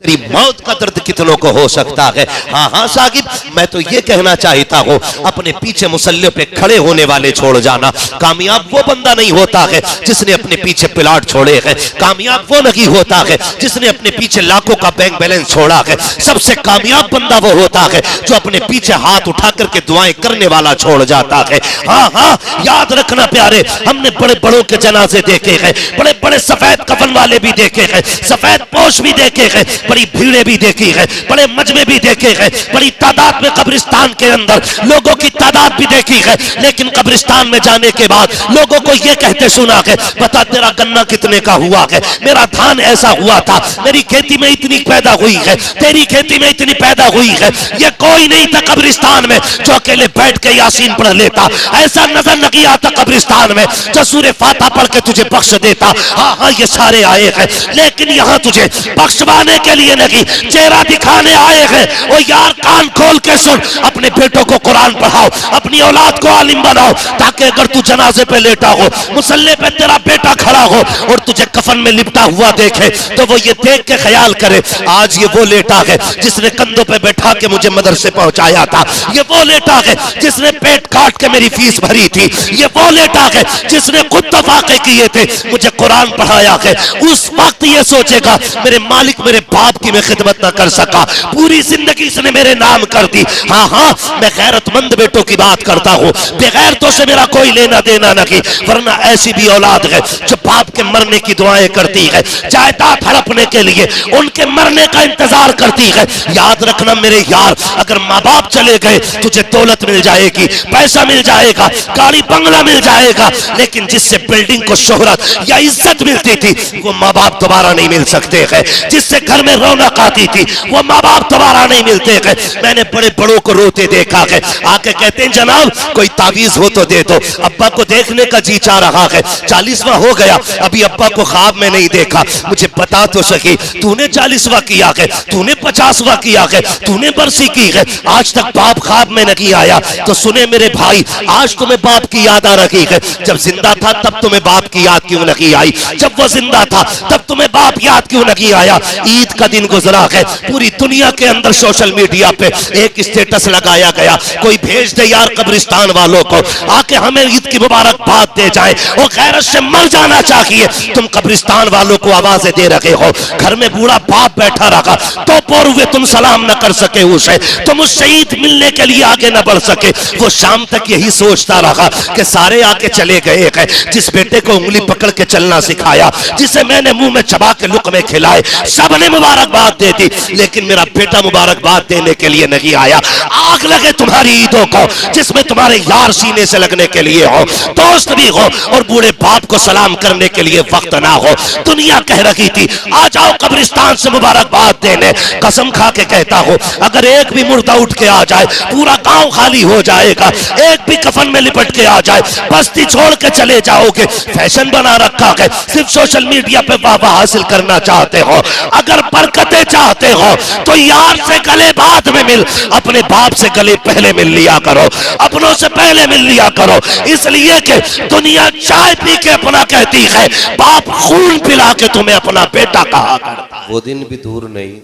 तेरी मौत का दर्द कितनों को हो सकता है। हाँ हाँ साहिब, मैं तो ये कहना चाहता हूँ, अपने पीछे मुसल्ले पे खड़े होने वाले छोड़ जाना। कामयाब वो बंदा नहीं होता है जिसने अपने पीछे प्लाट छोड़े हैं। कामयाब वो नहीं होता है जिसने अपने पीछे लाखों का बैंक बैलेंस छोड़ा है। सबसे कामयाब बंदा वो होता है जो अपने पीछे हाथ उठा करके दुआएं करने वाला छोड़ जाता है। हाँ हाँ, याद रखना प्यारे, हमने बड़े बड़ों के जनाजे देखे हैं, बड़े बड़े सफेद कफन वाले भी देखे हैं, सफेद पोश भी देखे हैं, बड़ी भीड़े भी देखी है, बड़े मजमे भी देखे हैं, बड़ी तादाद में कब्रिस्तान के अंदर लोगों की तादाद भी देखी है। लेकिन कब्रिस्तान में जाने के बाद लोगों को यह कहते सुना है, बता तेरा गन्ना कितने का हुआ है, मेरा धान ऐसा हुआ था, मेरी खेती में इतनी पैदा हुई है, तेरी खेती में इतनी पैदा हुई है। यह कोई नहीं था कब्रिस्तान में जो अकेले बैठ के यासीन पढ़ लेता। ऐसा नजर नहीं आता कब्रिस्तान में जो सूरे फाता पढ़ के तुझे बख्श देता। हाँ हाँ, ये सारे आए हैं, लेकिन यहां तुझे बख्शवाने के लिए नहीं, चेहरा दिखाने आए हैं। ओ यार, कान खोल के सुन, अपने बेटों को कुरान पढ़ाओ, अपनी औलाद को आलिम बनाओ, ताकि अगर तू जनाजे पे लेटा हो, मुसल्ले पे तेरा बेटा खड़ा हो और तुझे कफन में लिपटा हुआ देखे तो वो ये देख के ख्याल करे, आज ये वो लेटा है जिसने कंधों पे बैठा के मुझे मदरसे पहुंचाया था, ये वो लेटा है जिसने पेट काट के मेरी फीस भरी थी, ये वो लेटा है जिसने खुद तफाके किए थे, मुझे कुरान पढ़ाया है। उस वक्त ये सोचेगा मेरे मालिक मेरे बाप की मैं खिदमत ना कर सका, पूरी जिंदगी इसने मेरे नाम कर दी। हाँ हाँ, मैं गैरतमंद बेटों की बात करता हूँ, बेगैर तो से मेरा कोई लेना देना नहीं, वरना ऐसी भी औलाद है जो बाप के मरने की दुआएं करती है, जायदाद हड़पने के लिए उनके मरने का इंतजार करती है। याद रखना मेरे यार, अगर माँ बाप चले गए तुझे दौलत मिल जाएगी, पैसा मिल जाएगा, गाड़ी बंगला मिल जाएगा, लेकिन जिससे बिल्डिंग को शोहरत या इज्जत मिलती थी वो माँ बाप दोबारा नहीं मिल सकते हैं। जिससे घर में रौनक आती थी वो माँ बाप दोबारा नहीं मिलते हैं। मैंने बड़े बड़ों को रोते देखा है, आके कहते हैं जनाब कोई तावीज हो तो दे दो, अब्बा को देखने का जी चाह रहा है, 40वां हो गया अभी अब्बा को ख्वाब में नहीं देखा, मुझे बता तो सकी, तूने 40वां किया है, तूने 50वां किया है, तूने बरसी की है, आज तक बाप ख्वाब में नहीं आया। तो सुने मेरे भाई, आज तुम्हें बाप की याद आ रही है, जब जिंदा था तब तुम्हें बाप की याद क्यों नहीं आई, जब वो जिंदा था तब तुम्हें बाप याद क्यों नहीं आया। ईद का दिन गुजरा है, पूरी दुनिया के अंदर सोशल मीडिया पे एक स्टेटस लगाया गया, कोई भेज दे यार कब्रिस्तान वालों को आके हमें ईद की मुबारकबाद दे जाए, वो गैरत से मर जाना चाहिए। तुम कब्रिस्तान वालों को आवाजें दे रहे हो, घर में बूढ़ा बाप बैठा रहा तो पोर हुए तुम सलाम न कर सके उसे, तुम उस शहीद मिलने के लिए आगे न बढ़ सके। वो शाम तक यही सोचता रहा कि सारे आके चले गए हैं, जिस बेटे को उंगली पकड़ के चलना सिखाया, जिसे मैंने मुंह में चबा के लुक़मे खिलाए, सबने मुबारकबाद दे दी, लेकिन मेरा बेटा मुबारकबाद देने के लिए नहीं आया। आग लगे तुम्हारी ईदों को जिसमें तुम्हारे यार सीने से लगने के लिए हो, दोस्त भी हो और बूढ़े बाप को सलाम करने के लिए वक्त ना हो। दुनिया कह रही थी आ जाओ कब्रिस्तान से मुबारकबाद देने, कसम खा के कहता हूं अगर एक भी मुर्दा उठ के आ जाए पूरा गांव खाली हो जाएगा, एक भी कफन में लिपट के आ जाए बस्ती छोड़ के चले जाओगे। फैशन बना रखा है, सिर्फ सोशल मीडिया पे वाह हासिल करना चाहते हो, अगर बरकतें चाहते हो तो यार से गले बाद में मिल, अपने बाप से गले पहले मिल लिया करो, अपनों से पहले मिल लिया करो, इसलिए कि दुनिया चाय पी के अपना कहती है, बाप खून पिला के तुम्हें अपना बेटा कहा करता। वो दिन भी दूर नहीं,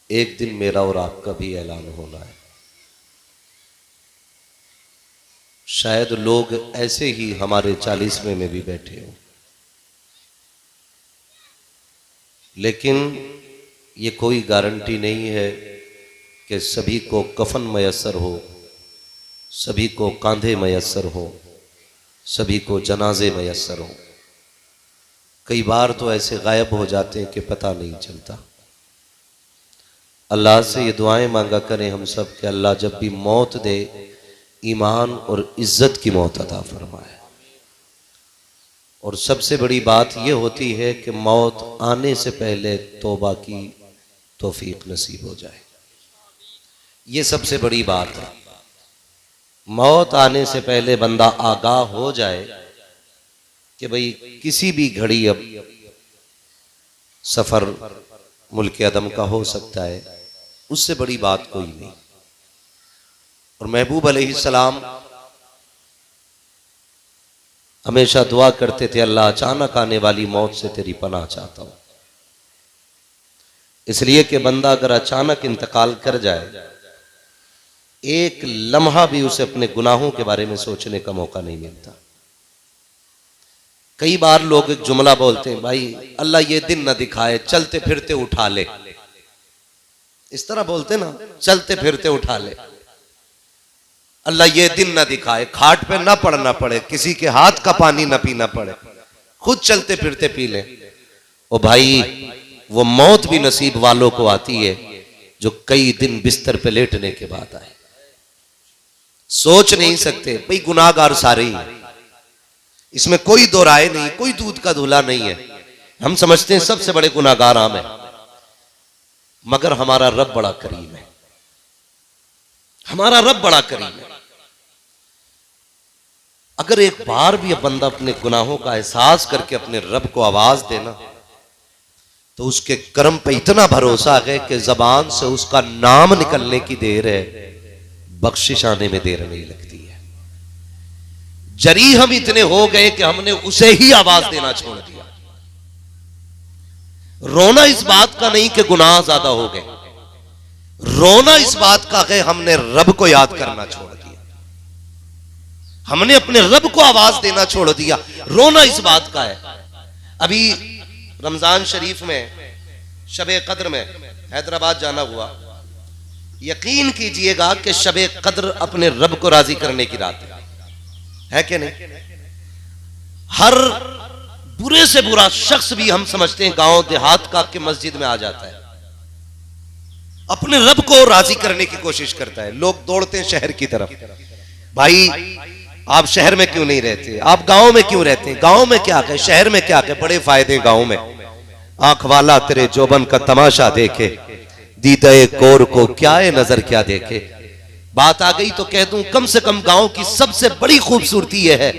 एक दिन मेरा और आपका भी ऐलान होना है। शायद लोग ऐसे ही हमारे 40वें में भी बैठे हो, लेकिन ये कोई गारंटी नहीं है कि सभी को कफन मयस्सर हो, सभी को कांधे मयस्सर हो, सभी को जनाजे मयस्सर हो। कई बार तो ऐसे गायब हो जाते हैं कि पता नहीं चलता। अल्लाह से ये दुआएं मांगा करें हम सब कि अल्लाह जब भी मौत दे ईमान और इज्जत की मौत अता फरमाए। और सबसे बड़ी बात यह होती है कि मौत आने से पहले तौबा की तौफीक नसीब हो जाए, ये सबसे बड़ी बात है। मौत आने से पहले बंदा आगाह हो जाए कि भाई किसी भी घड़ी अब सफर मुल्क अदम का हो सकता है, उससे बड़ी बात कोई नहीं। और महबूब अलैहिस्सलाम हमेशा दुआ करते थे, अल्लाह अचानक आने वाली मौत से तेरी पनाह चाहता हूं। इसलिए कि बंदा अगर अचानक इंतकाल कर जाए, एक लम्हा भी उसे अपने गुनाहों के बारे में सोचने का मौका नहीं मिलता। कई बार लोग एक जुमला बोलते हैं, भाई अल्लाह ये दिन ना दिखाए, चलते फिरते उठा ले। इस तरह बोलते ना, चलते फिरते उठा ले, अल्लाह ये दिन ना दिखाए, खाट पे ना पड़ना पड़े, किसी के हाथ का पानी ना पीना पड़े, खुद चलते फिरते पी ले। ओ भाई, वो मौत भी नसीब वालों को आती है जो कई दिन बिस्तर पे लेटने के बाद आए। सोच नहीं सकते भाई, गुनाहगार सारे ही, इसमें कोई दो राय नहीं, कोई दूध का धुला नहीं है। हम समझते हैं सबसे बड़े गुनाहगार हम हैं, मगर हमारा रब बड़ा करीम है, हमारा रब बड़ा करीम है। अगर एक बार भी बंदा अपने गुनाहों का एहसास करके अपने रब को आवाज देना, तो उसके कर्म पे इतना भरोसा है कि जबान से उसका नाम निकलने की देर है, बख्शिश आने में देर नहीं लगती है। जरी हम इतने हो गए कि हमने उसे ही आवाज देना छोड़ दिया। रोना इस बात का नहीं कि गुनाह ज्यादा हो गए, रोना इस बात का है हमने रब को याद करना छोड़ दिया, हमने अपने रब को आवाज देना छोड़ दिया। रोना इस बात का है। अभी रमजान शरीफ में शबे कद्र में हैदराबाद जाना हुआ। यकीन कीजिएगा कि शबे कद्र अपने रब को राजी करने की रात है कि नहीं। हर बुरे से बुरा शख्स भी हम समझते हैं गांव देहात का कि मस्जिद में आ जाता है, अपने रब को राजी करने की कोशिश करता है। लोग दौड़ते हैं शहर की तरफ। भाई, आप शहर में क्यों नहीं रहते, आप गांव में क्यों रहते हैं? गांव में क्या है, शहर में क्या है? बड़े फायदे गांव में। आंख वाला तेरे जोबन का तमाशा देखे, दीदे कोर को क्या है नजर क्या देखे। बात आ गई तो कह दूं, कम से कम गांव की सबसे बड़ी खूबसूरती यह है।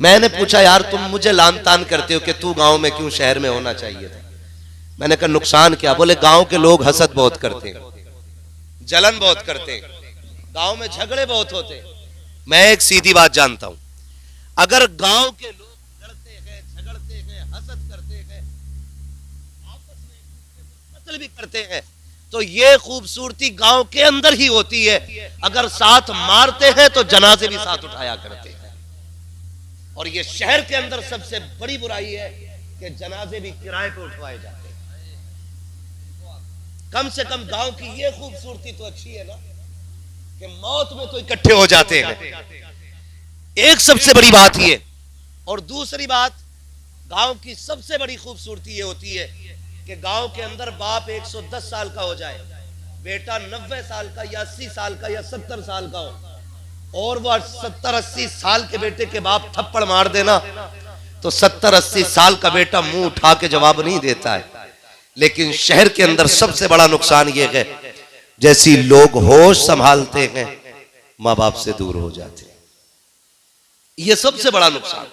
मैंने पूछा, यार तुम मुझे लान तान करते हो कि तू गांव में क्यों शहर में होना चाहिए था। मैंने कहा नुकसान क्या? बोले गांव के लोग हसद बहुत करते हैं, जलन बहुत करते हैं, गांव में झगड़े बहुत होते हैं। मैं एक सीधी बात जानता हूं, अगर गांव के लोग लड़ते हैं, झगड़ते हैं, हसद करते हैं, आपस में कत्ल भी करते हैं, तो ये खूबसूरती गांव के अंदर ही होती है। अगर साथ मारते हैं तो जनाजे भी साथ उठाया करते हैं। और ये शहर के अंदर सबसे बड़ी बुराई है कि जनाजे भी किराए पे उठवाए जाते हैं। कम से कम गांव की ये खूबसूरती तो अच्छी है ना कि मौत में तो इकट्ठे हो जाते हैं। एक सबसे बड़ी बात ये, और दूसरी बात, गांव की सबसे बड़ी खूबसूरती ये होती है कि गांव के अंदर बाप 110 साल का हो जाए, बेटा 90 साल का या 80 साल का या 70 साल का हो, और वह 70-80 साल के बेटे के बाप थप्पड़ मार देना, तो 70-80 साल का बेटा मुंह उठा के जवाब नहीं देता है। लेकिन शहर के अंदर सबसे बड़ा नुकसान यह है, जैसी लोग होश संभालते हैं मां बाप से दूर हो जाते हैं। यह सबसे बड़ा नुकसान,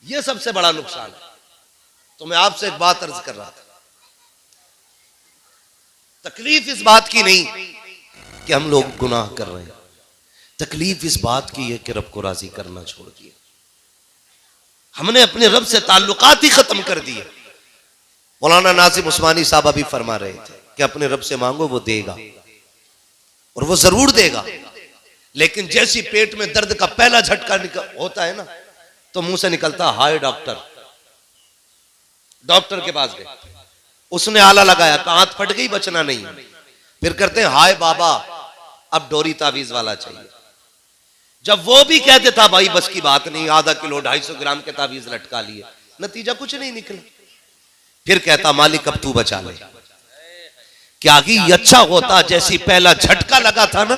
यह सबसे बड़ा नुकसान है। तो मैं आपसे एक बात अर्ज कर रहा था, तकलीफ इस बात की नहीं कि हम लोग गुनाह कर रहे हैं, तकलीफ इस बात की है कि रब को राजी करना छोड़ दिया। हमने अपने रब से ताल्लुकात ही खत्म कर दिए। मौलाना नासिम उस्मानी साहब अभी फरमा रहे थे कि अपने रब से मांगो, वो देगा, और वो जरूर देगा। लेकिन जैसी पेट में दर्द का पहला झटका होता है ना, तो मुंह से निकलता हाय डॉक्टर। डॉक्टर के पास गए, उसने आला लगाया, हाथ फट गई, बचना नहीं। फिर करते हैं हाय बाबा, अब डोरी तावीज वाला चाहिए। जब वो भी कहते था भाई बस की बात नहीं, आधा किलो 250 ग्राम के तावीज लटका लिए, नतीजा कुछ नहीं निकला। फिर कहता मालिक अब तू बचा ले। क्या ही अच्छा होता जैसी पहला झटका लगा था ना,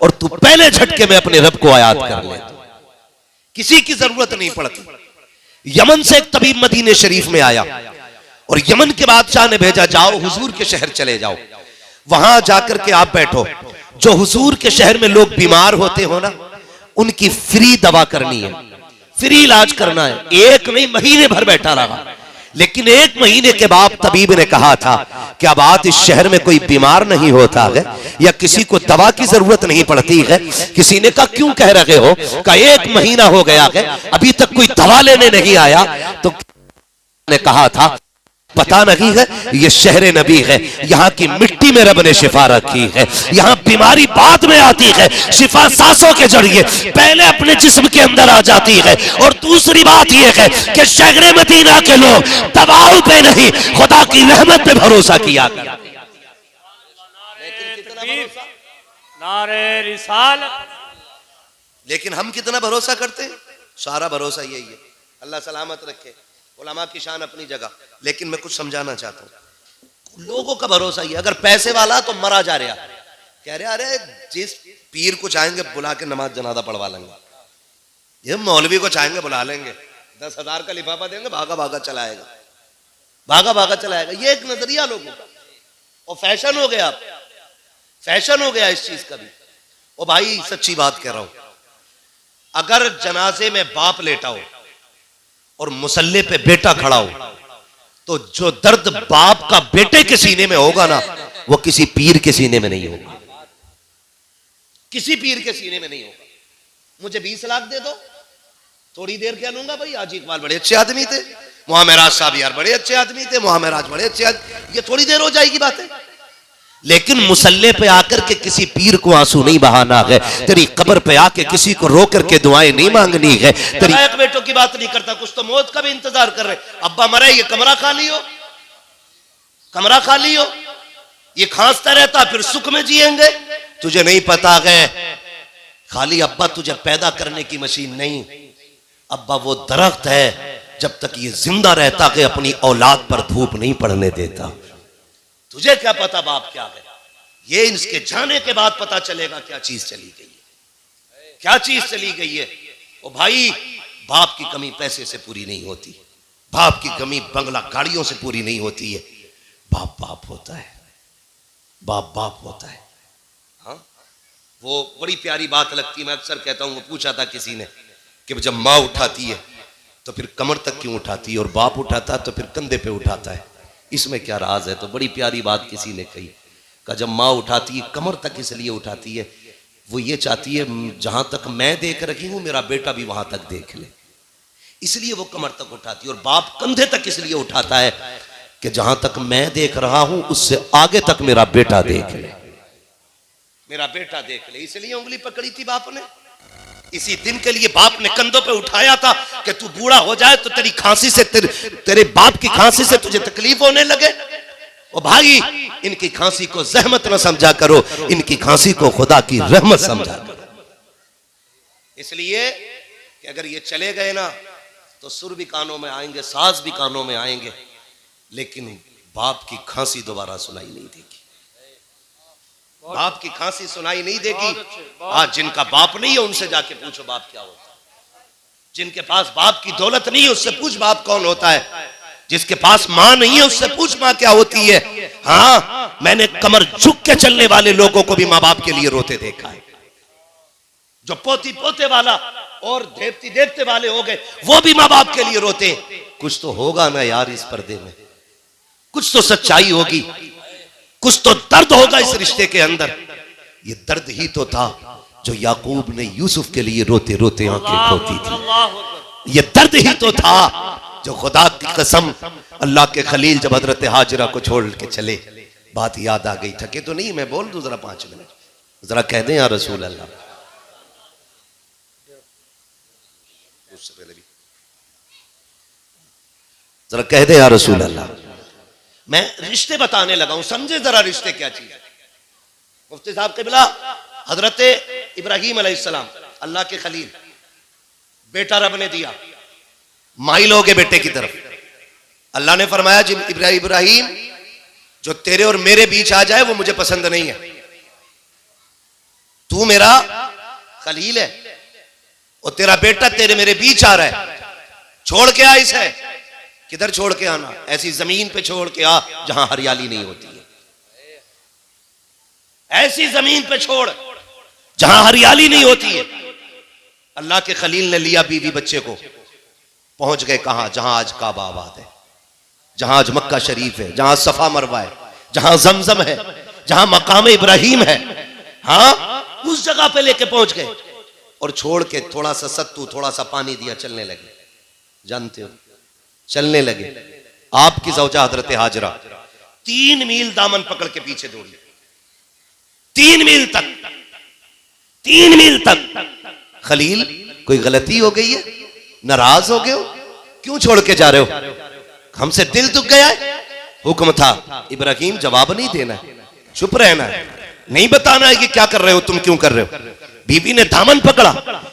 और तू पहले झटके में अपने रब को याद कर ले, किसी की जरूरत नहीं पड़ती। यमन से एक तबीब मदीने शरीफ में आया, और यमन के बादशाह ने भेजा, जाओ हुजूर के शहर चले जाओ, वहां जाकर के आप बैठो, जो हुजूर के शहर में लोग बीमार होते हो ना, उनकी फ्री दवा करनी है, फ्री इलाज करना है। एक नहीं, महीने भर बैठा रहा। लेकिन 1 महीने के बाद तबीब ने कहा था कि अब आज इस शहर में कोई बीमार नहीं होता है या किसी को दवा की जरूरत नहीं पड़ती है। किसी ने कहा क्यों कह रहे हो? का 1 महीना हो गया है, अभी तक कोई दवा लेने नहीं आया। तो ने कहा था पता नहीं है ये शहर नबी है, यहाँ की मिट्टी में रब ने शिफा रखी है। यहाँ बीमारी बाद में आती है, शिफा सांसों के जरिए पहले अपने जिस्म के अंदर आ जाती है। और दूसरी बात यह है कि शहर मदीना के लोग दवाओं पे नहीं, खुदा की रहमत पे भरोसा किया करते। नारे रिसाल। लेकिन हम कितना भरोसा करते हैं? सारा भरोसा यही है। अल्लाह सलामत रखे, उलमा की शान अपनी जगह। लेकिन मैं कुछ समझाना चाहता हूँ, लोगों का भरोसा ये, अगर पैसे वाला तो मरा जा रहा, कह रहे अरे जिस पीर को चाहेंगे बुला के नमाज जनाजा पढ़वा लेंगे, ये मौलवी को चाहेंगे बुला लेंगे, 10,000 का लिफाफा देंगे, भागा भागा चलाएगा, भागा भागा चलाएगा। ये एक नजरिया लोगों का, और फैशन हो गया, फैशन हो गया इस चीज का भी। ओ भाई सच्ची बात कह रहा हूं, अगर जनाजे में बाप लेटा हो और मुसल्ले पे बेटा खड़ा हो, तो जो दर्द बाप का बेटे के सीने में होगा ना, वो किसी पीर के सीने में नहीं होगा, किसी पीर के सीने में नहीं होगा। मुझे 20 लाख दे दो, थोड़ी देर क्या लूंगा भाई, आज इकबाल बड़े अच्छे आदमी थे, मोहम्मद साहब यार बड़े अच्छे आदमी थे, मोहम्मद बड़े अच्छे आदमी, ये थोड़ी देर हो जाएगी बातें। लेकिन मुसल्ले पे आकर के किसी पीर को आंसू नहीं बहाना है, तेरी कब्र पे आके किसी को रो करके दुआएं नहीं मांगनी है। तेरी एक बेटों की बात नहीं करता, कुछ तो मौत का भी इंतजार कर रहे, अब्बा मरे ये कमरा खाली हो, कमरा खाली हो, ये खांसता रहता फिर सुख में जिएंगे। तुझे नहीं पता है खाली अब्बा तुझे पैदा करने की मशीन नहीं, अब्बा वो दरख्त है जब तक ये जिंदा रहता है अपनी औलाद पर धूप नहीं पड़ने देता। तुझे क्या पता बाप क्या है, ये इसके जाने के बाद पता चलेगा क्या चीज चली गई है, क्या चीज चली गई है। ओ भाई बाप की कमी पैसे से पूरी नहीं होती, बाप की कमी बंगला गाड़ियों से पूरी नहीं होती है। बाप बाप होता है, बाप बाप होता है। हाँ वो बड़ी प्यारी बात लगती है, मैं अक्सर कहता हूं, वो पूछा था किसी ने कि जब माँ उठाती है तो फिर कमर तक क्यों उठाती है, और बाप उठाता है तो फिर कंधे पे उठाता है, इसमें क्या राज है। तो बड़ी प्यारी बात किसी ने कही, कि जब माँ उठाती है कमर तक इसलिए उठाती है, वो ये चाहती है जहां तक मैं देख रही हूं मेरा बेटा भी वहां तक देख ले, इसलिए वो कमर तक उठाती है। और बाप कंधे तक इसलिए उठाता है कि जहां तक मैं देख रहा हूं उससे आगे तक मेरा बेटा देख ले, मेरा बेटा देख ले, इसलिए उंगली पकड़ी थी बाप ने। इसी दिन के लिए बाप ने कंधों पे उठाया था कि तू बूढ़ा हो जाए तो तेरी खांसी से तेरे बाप की खांसी से तुझे तकलीफ होने लगे। ओ भाई इनकी खांसी को जहमत न समझा करो, इनकी खांसी को खुदा की रहमत समझा करो। इसलिए कि अगर ये चले गए ना तो सुर भी कानों में आएंगे, साज भी कानों में आएंगे, लेकिन बाप की खांसी दोबारा सुनाई नहीं देगी, बाप की खांसी सुनाई नहीं देगी। आज जिनका बाप नहीं है उनसे जाके पूछो बाप क्या होता है, जिनके पास बाप की दौलत नहीं है उससे पूछ बाप कौन होता है, जिसके पास मां नहीं है उससे पूछ मां क्या होती है। हाँ मैंने कमर झुक के चलने वाले लोगों को भी मां बाप के लिए रोते देखा है, जो पोती पोते वाला और देवती देवते वाले हो गए वो भी मां बाप के लिए रोते। कुछ तो होगा ना यार इस पर्दे में, कुछ तो सच्चाई होगी, कुछ तो दर्द होगा इस रिश्ते के अंदर। ये दर्द ही तो था जो याकूब ने यूसुफ के लिए रोते रोते आंखें खोती थी, ये दर्द ही तो था जो खुदा की कसम अल्लाह के खलील जब हजरत हाजरा को छोड़ के चले, बात याद आ गई। थके तो नहीं, मैं बोल दूं जरा 5 मिनट, जरा कह दें या रसूल अल्लाह, उससे पहले भी जरा कह दे या रसूल अल्लाह। मैं रिश्ते बताने लगा हूं, समझे जरा रिश्ते क्या चीज है। मुफ्ती साहब क़िबला हजरत इब्राहीम अलैहिस्सलाम अल्लाह के खलील, बेटा रब ने दिया, माइल हो गए बेटे की तरफ। अल्लाह ने फरमाया इब्राहीम जो तेरे और मेरे बीच आ जाए वो मुझे पसंद नहीं है, तू मेरा खलील है और तेरा बेटा तेरे मेरे बीच आ रहा है, छोड़ के आ इसे। किधर छोड़ के आना? ऐसी जमीन पे छोड़ के आ जहां हरियाली नहीं होती है, ऐसी जमीन पे छोड़ जहां हरियाली नहीं होती है। अल्लाह के खलील ने लिया बीवी बच्चे को, पहुंच गए कहां? जहां आज काबा आबाद है, जहां आज मक्का शरीफ है, जहां सफा मरवा है, जहां जमजम है, जहां मकाम इब्राहिम है। हाँ उस जगह पे लेके पहुंच गए और छोड़ के थोड़ा सा सत्तू थोड़ा सा पानी दिया, चलने लगे। जानते हो चलने लगे, आपकी जौजा हजरत हाजरा 3 मील दामन पकड़ के पीछे दौड़ी, 3 मील तक, 3 मील तक। खलील कोई गलती हो गई है, नाराज हो गए हो, क्यों छोड़ के जा रहे हो? हमसे दिल दुख गया है। हुक्म था इब्राहिम जवाब नहीं देना है, चुप रहना है, नहीं बताना है कि क्या कर रहे हो, तुम क्यों कर रहे हो। बीबी ने दामन पकड़ा,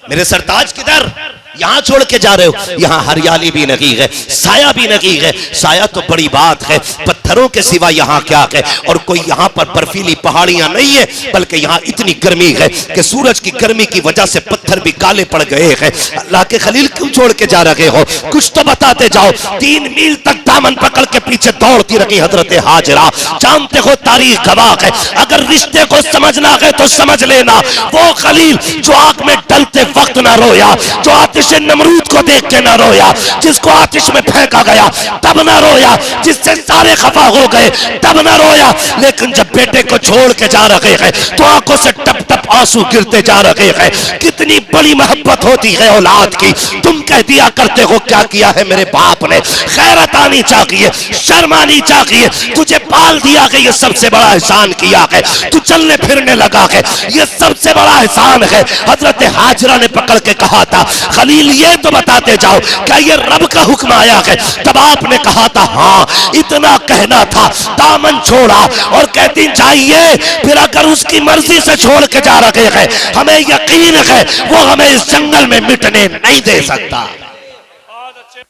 मेरे सरताज किधर, यहां छोड़ के जा रहे हो, यहां हरियाली भी नहीं है, साया भी नहीं है। साया तो बड़ी बात है, पत्थरों के सिवा यहां क्या है, और कोई यहां पर बर्फीली पहाड़ियां नहीं है, बल्कि यहां इतनी गर्मी है कि सूरज की गर्मी की वजह से पत्थर भी काले पड़ गए हैं। अल्लाह के खलील क्यों छोड़ के जा रहे हो, कुछ तो बताते जाओ। 3 मील तक दामन पकड़ के पीछे दौड़ती रही हजरत हाजरा। जानते हो तारीख गवाह है, अगर रिश्ते को समझना है तो समझ लेना, वो खलील जो आग में डलते वक्त ना रोया, जो आतिश नमरूद को देख के ना रोया, जिसको आतिश में फेंका गया तब ना रोया, जिससे सारे खफा हो गए तब ना रोया, लेकिन जब बेटे को छोड़ के जा रहे हैं तो आंखों से टप टप आंसू गिरते जा रहे हैं। कितनी बड़ी मोहब्बत होती है औलाद की। तुम कह दिया करते हो क्या किया है मेरे बाप ने, गैरत आनी चाहिए, शर्म आनी चाहिए, तुझे पाल दिया है, ये सबसे बड़ा एहसान किया है, तू चलने फिरने लगा है, ये सबसे बड़ा एहसान है। हजरत हाजरा ने पकड़ के कहा था खलील ये तो बताते जाओ क्या ये रब का हुक्म आया है। तब आपने कहा था हाँ, इतना कहना था, दामन छोड़ा और कहती चाहिए, फिर अगर उसकी मर्जी से छोड़ के जा रहे हैं, हमें यकीन है वो हमें इस जंगल में मिटने नहीं दे सकता। बहुत अच्छे।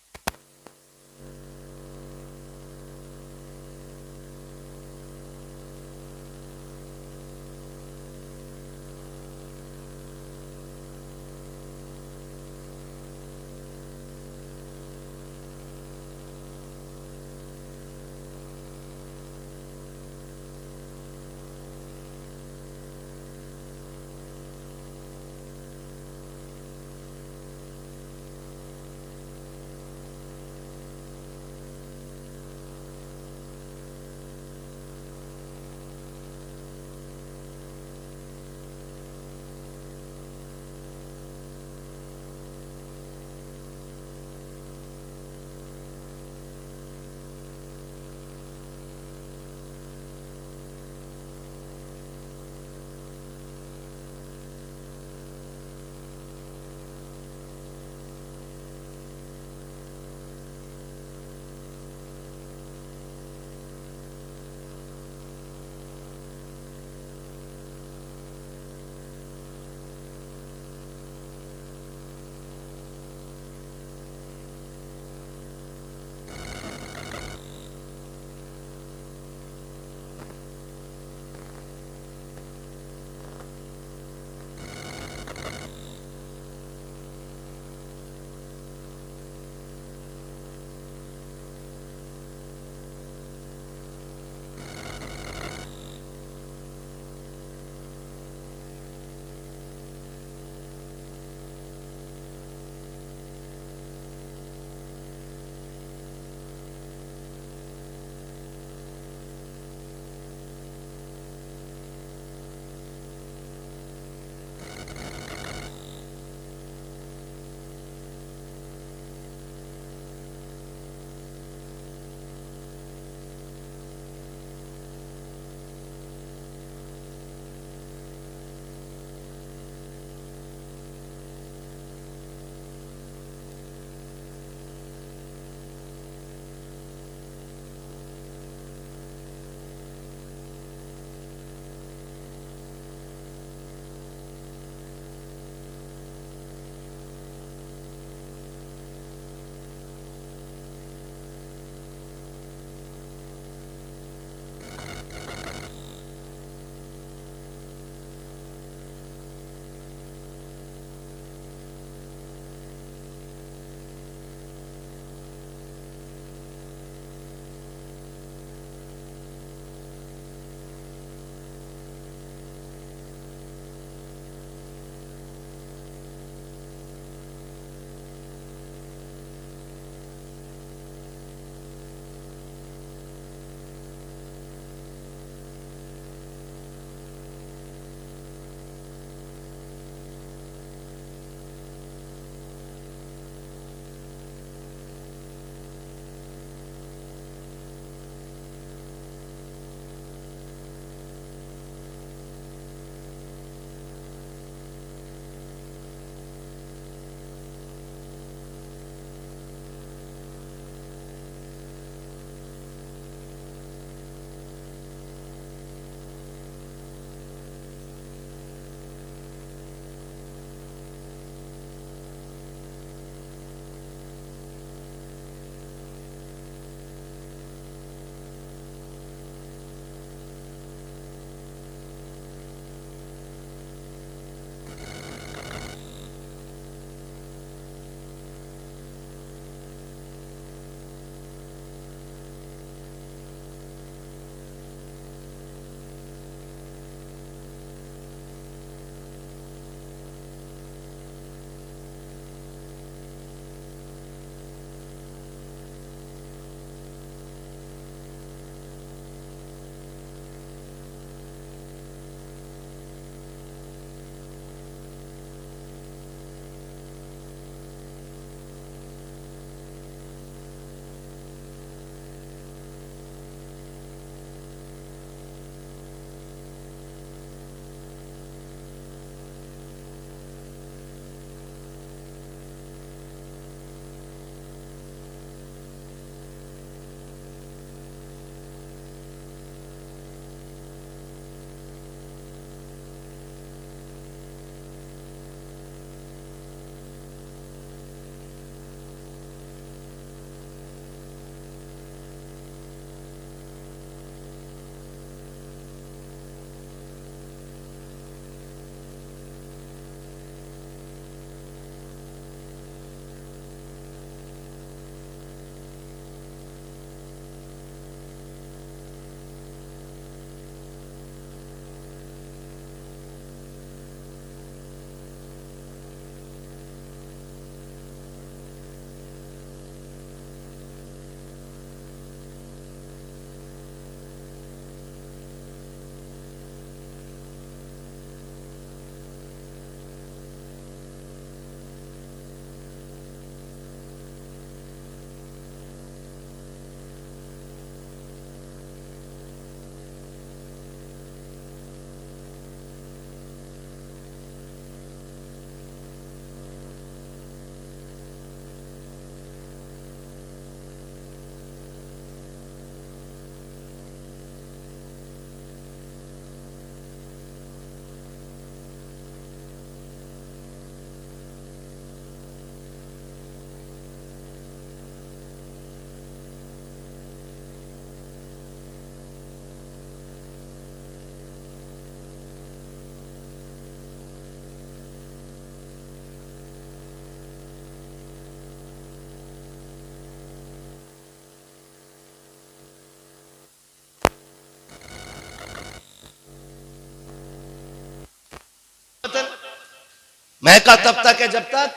महका तब तक है जब तक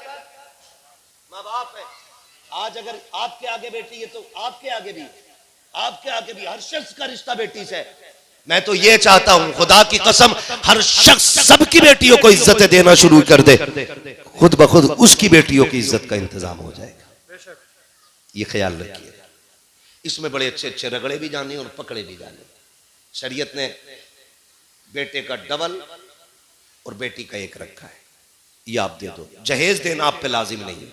माँ बाप है। आज अगर आपके आगे बेटी है तो आपके आगे भी हर शख्स का रिश्ता बेटी से है। मैं तो ये चाहता हूं खुदा की कसम हर शख्स सबकी बेटियों को इज्जतें देना शुरू कर दे, खुद ब खुद उसकी बेटियों की इज्जत का इंतजाम हो जाएगा। ये ख्याल रखिए। इसमें बड़े अच्छे अच्छे रगड़े भी जाने और पकड़े भी जाने। शरीयत ने बेटे का डबल और बेटी का एक रखा है, ये आप दे दो। जहेज देना आप पे लाजिम नहीं है,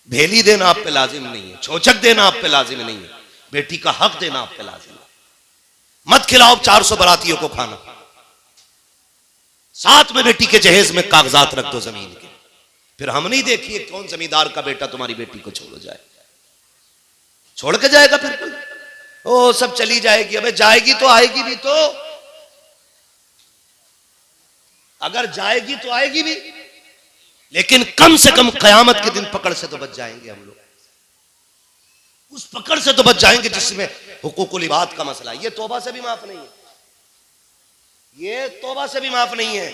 भेली देना आप पे लाजिम नहीं है, छोचक देना आप पे लाजिम नहीं है, बेटी का हक देना आप पे लाजिम है। मत खिलाओ 400 बरातियों को खाना, साथ में बेटी के जहेज में कागजात रख दो जमीन के। फिर हम नहीं देखिए कौन जमींदार का बेटा तुम्हारी बेटी को छोड़ जाए, छोड़ के जाएगा फिर कोई? ओ सब चली जाएगी, अबे जाएगी तो आएगी भी तो, अगर जाएगी तो आएगी भी, लेकिन कम से कम कयामत के दिन पकड़ से तो बच जाएंगे हम लोग। उस पकड़ से तो बच जाएंगे जिसमें हुकूकुल इबाद का मसला। ये तौबा से भी माफ नहीं है, ये तौबा से भी माफ नहीं है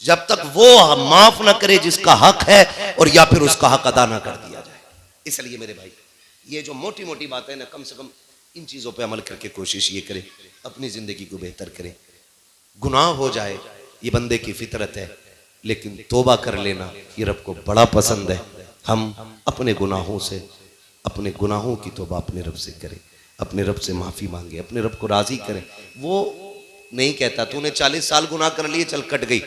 जब तक वो माफ ना करे जिसका हक है, और या फिर उसका हक अदा ना कर दिया जाए। इसलिए मेरे भाई ये जो मोटी मोटी बातें ना, कम से कम इन चीजों पे अमल करके कोशिश ये करें अपनी जिंदगी को बेहतर करें। गुनाह हो जाए ये बंदे की फितरत है, लेकिन तौबा कर लेना ये रब को बड़ा पसंद है। हम अपने गुनाहों से, अपने गुनाहों की तौबा अपने रब से करें, अपने रब से माफी मांगे, अपने रब को राजी करें। वो नहीं कहता तूने 40 साल गुनाह कर लिए चल कट गई,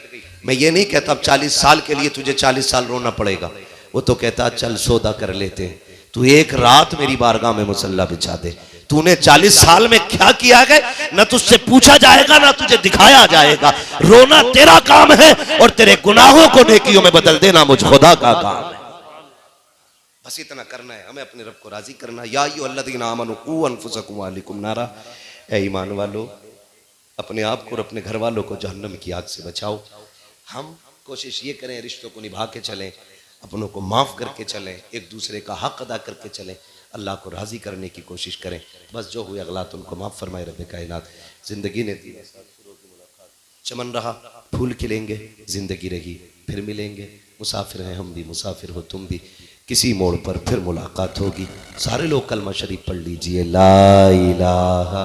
मैं ये नहीं कहता अब 40 साल के लिए तुझे 40 साल रोना पड़ेगा। वो तो कहता चल सौदा कर लेते हैं, तू एक रात मेरी बारगाह में मुसल्ला बिछा दे। तूने 40 साल में क्या किया है न तुझसे पूछा जाएगा ना तुझे दिखाया जाएगा। रोना तेरा काम है और तेरे गुनाहों को नेकियों में बदल देना मुझ खुदा का काम है। बस इतना करना है हमें, अपने रब को राजी करना। या अय्युहल्लज़ीना आमनू क़ू अनफुसकुम व अहलीकुम नारा, ऐ ईमान वालों अपने आप को और अपने घर वालों को जहन्नम की आग से बचाओ। हम कोशिश ये करें रिश्तों को निभा के चलें, अपनों को माफ़ करके चलें, एक दूसरे का हक अदा करके चलें, अल्लाह को राज़ी करने की कोशिश करें। बस जो हुए अगला उनको माफ़ फरमाए रब कायनात। ज़िंदगी ने दी चमन रहा, फूल खिलेंगे, ज़िंदगी रही फिर मिलेंगे। मुसाफिर हैं हम भी, मुसाफिर हो तुम भी, किसी मोड़ पर फिर मुलाकात होगी। सारे लोग कलमा शरीफ पढ़ लीजिए, ला इलाहा